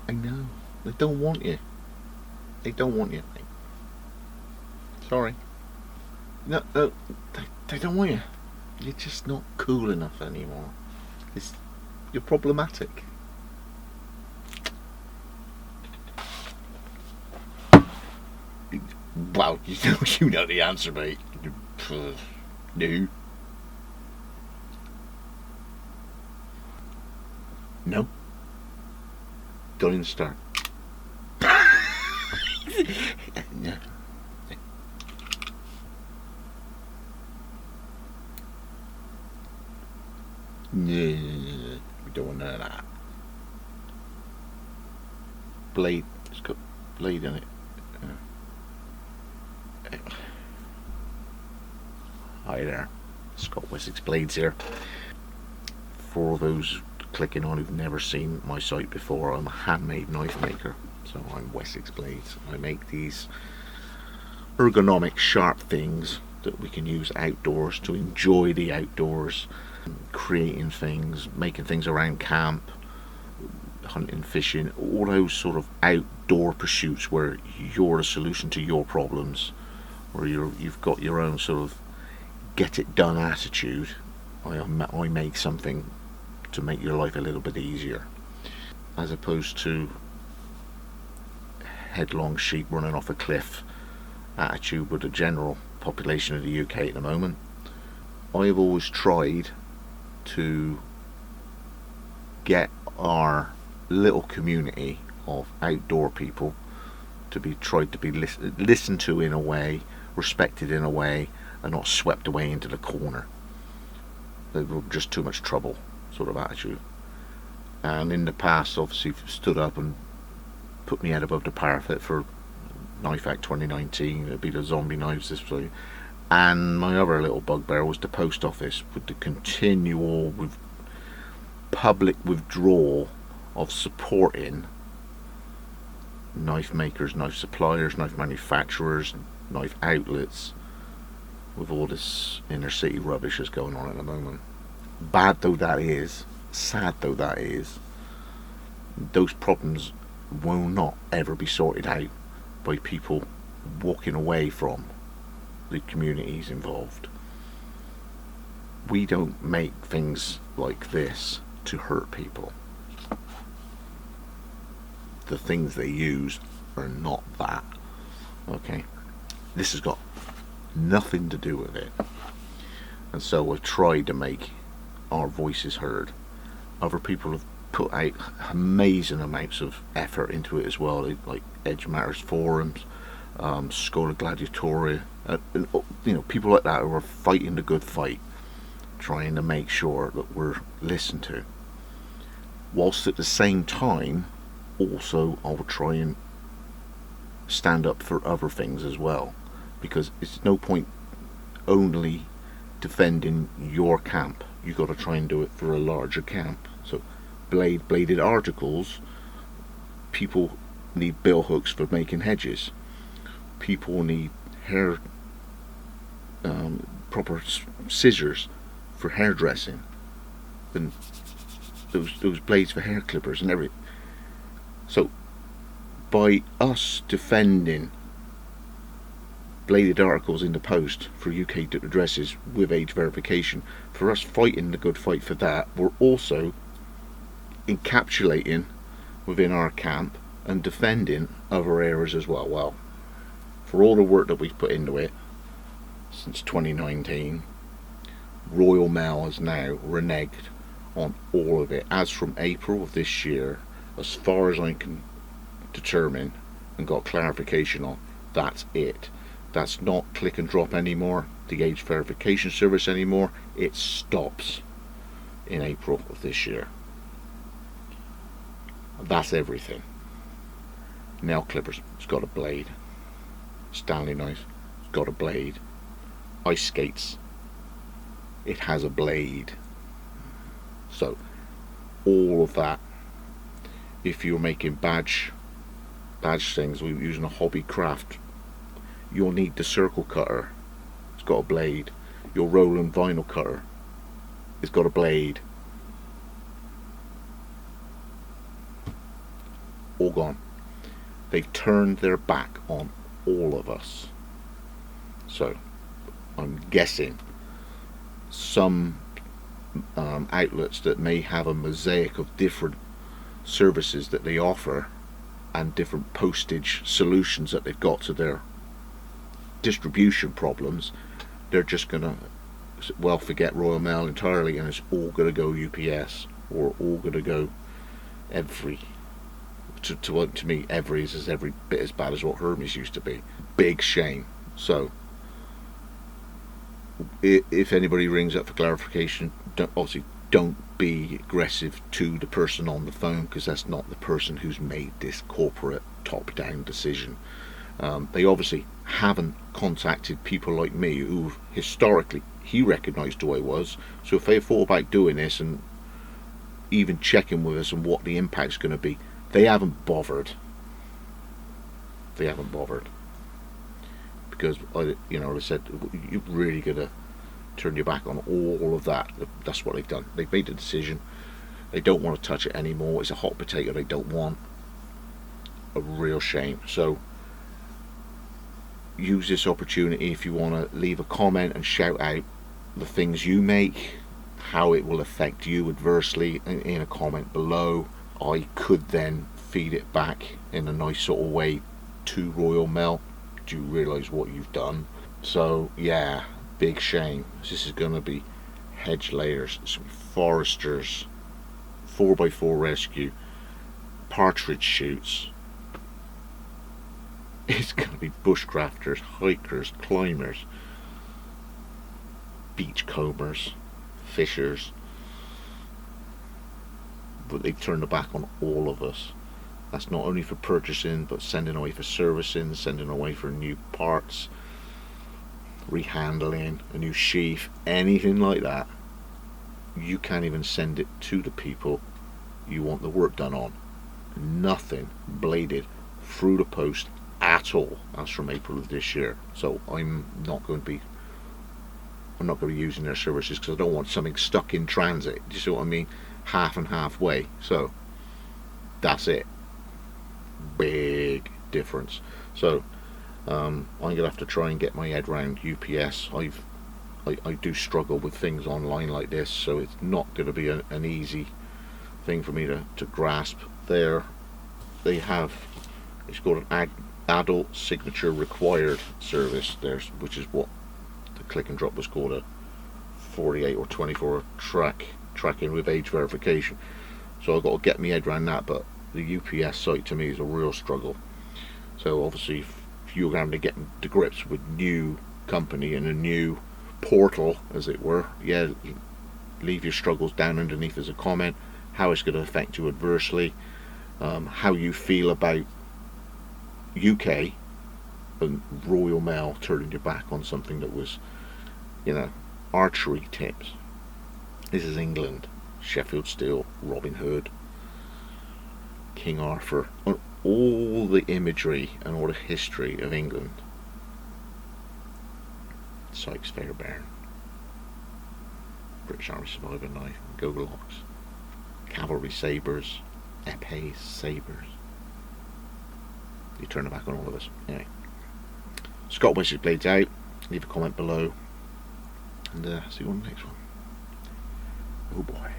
I know. They don't want you. They don't want you, mate. Sorry. No, they don't want you. You're just not cool enough anymore. You're problematic. Well, you know the answer, mate. No. No. Don't even start. No. No. We don't want none of that. Blade. It's got blade in it. Hi there. Scott Wessex Blades here. For those clicking on who've never seen my site before, I'm a handmade knife maker. So I'm Wessex Blades. I make these ergonomic, sharp things that we can use outdoors to enjoy the outdoors, creating things, making things around camp, hunting, fishing, all those sort of outdoor pursuits where you're a solution to your problems, where you've got your own sort of get it done attitude. I make something to make your life a little bit easier, as opposed to headlong sheep running off a cliff attitude with the general population of the UK at the moment. I have always tried to get our little community of outdoor people to be listened to in a way, respected in a way, and not swept away into the corner. They were just too much trouble sort of attitude. And in the past, obviously, stood up and put me head above the parapet for Knife Act 2019. It'd be the zombie knives display. And my other little bugbear was the post office, with the continual public withdrawal of supporting knife makers, knife suppliers, knife manufacturers, knife outlets, with all this inner city rubbish that's going on at the moment. Bad though that is, sad though that is, those problems will not ever be sorted out by people walking away from the communities involved. We don't make things like this to hurt people. The things they use are not that. Okay? This has got nothing to do with it. And so we've tried to make our voices heard. Other people have put out amazing amounts of effort into it as well, like Edge Matters forums, Schola Gladiatoria, people like that who are fighting the good fight, trying to make sure that we're listened to. Whilst at the same time, also I'll try and stand up for other things as well, because it's no point only defending your camp. You've got to try and do it for a larger camp. So bladed articles, people need bill hooks for making hedges, people need hair proper scissors for hairdressing, and those blades for hair clippers and everything. So by us defending bladed articles in the post for UK addresses with age verification, for us fighting the good fight for that, we're also encapsulating within our camp and defending other areas as well. Well, for all the work that we've put into it since 2019, Royal Mail has now reneged on all of it. As from April of this year, as far as I can determine and got clarification on, that's it. That's not click and drop anymore, the age verification service anymore. It stops in April of this year. That's everything. Nail clippers, it's got a blade. Stanley knife, it's got a blade. Ice skates, it has a blade. So all of that, if you're making badge things, we're using a hobby craft, you'll need the circle cutter, it's got a blade. Your Roland vinyl cutter, it's got a blade. all gone. They've turned their back on all of us. So I'm guessing some outlets that may have a mosaic of different services that they offer and different postage solutions that they've got to their distribution problems, they're just going to, well, forget Royal Mail entirely, and it's all going to go UPS, or all going to go every. To me, every is every bit as bad as what Hermes used to be. Big shame. So if anybody rings up for clarification, obviously don't be aggressive to the person on the phone, because that's not the person who's made this corporate top-down decision. They obviously haven't contacted people like me who historically he recognised who I was. So if they thought about doing this and even checking with us and what the impact's going to be, they haven't bothered. They haven't bothered. Because, like I said, you're really going to turn your back on all of that. That's what they've done. They've made a decision. They don't want to touch it anymore. It's a hot potato they don't want. A real shame. So use this opportunity if you want to leave a comment and shout out the things you make, how it will affect you adversely in a comment below. I could then feed it back in a nice sort of way to Royal Mail. Do you realise what you've done? So yeah, big shame. This is going to be hedge layers, some foresters, 4x4 rescue, partridge shoots. It's going to be bushcrafters, hikers, climbers, beachcombers, fishers. But they turn the back on all of us. That's not only for purchasing, but sending away for servicing, sending away for new parts, rehandling, a new sheath, anything like that. You can't even send it to the people you want the work done on. Nothing bladed through the post at all as from April of this year. So I'm not going to be using their services, because I don't want something stuck in transit. Do you see what I mean? Half and halfway. So that's it. Big difference. So I'm gonna have to try and get my head around UPS. I do struggle with things online like this, so it's not going to be an easy thing for me to grasp. They have, it's called an adult signature required service there, which is what the click and drop was called, a 48 or 24 tracking with age verification. So I've got to get my head around that, but the UPS site to me is a real struggle. So obviously if you're going to get to grips with new company and a new portal, as it were, yeah, leave your struggles down underneath as a comment, how it's going to affect you adversely, how you feel about UK and Royal Mail turning your back on something that was, archery tips. This is England, Sheffield Steel, Robin Hood, King Arthur, all the imagery and all the history of England. Sykes Fairbairn, British Army Survivor Knife, Gogolocks, Cavalry Sabres, épée sabres. You turn the back on all of us. Anyway, Scott Wish's Blades out. Leave a comment below, and see you on the next one. Oh boy.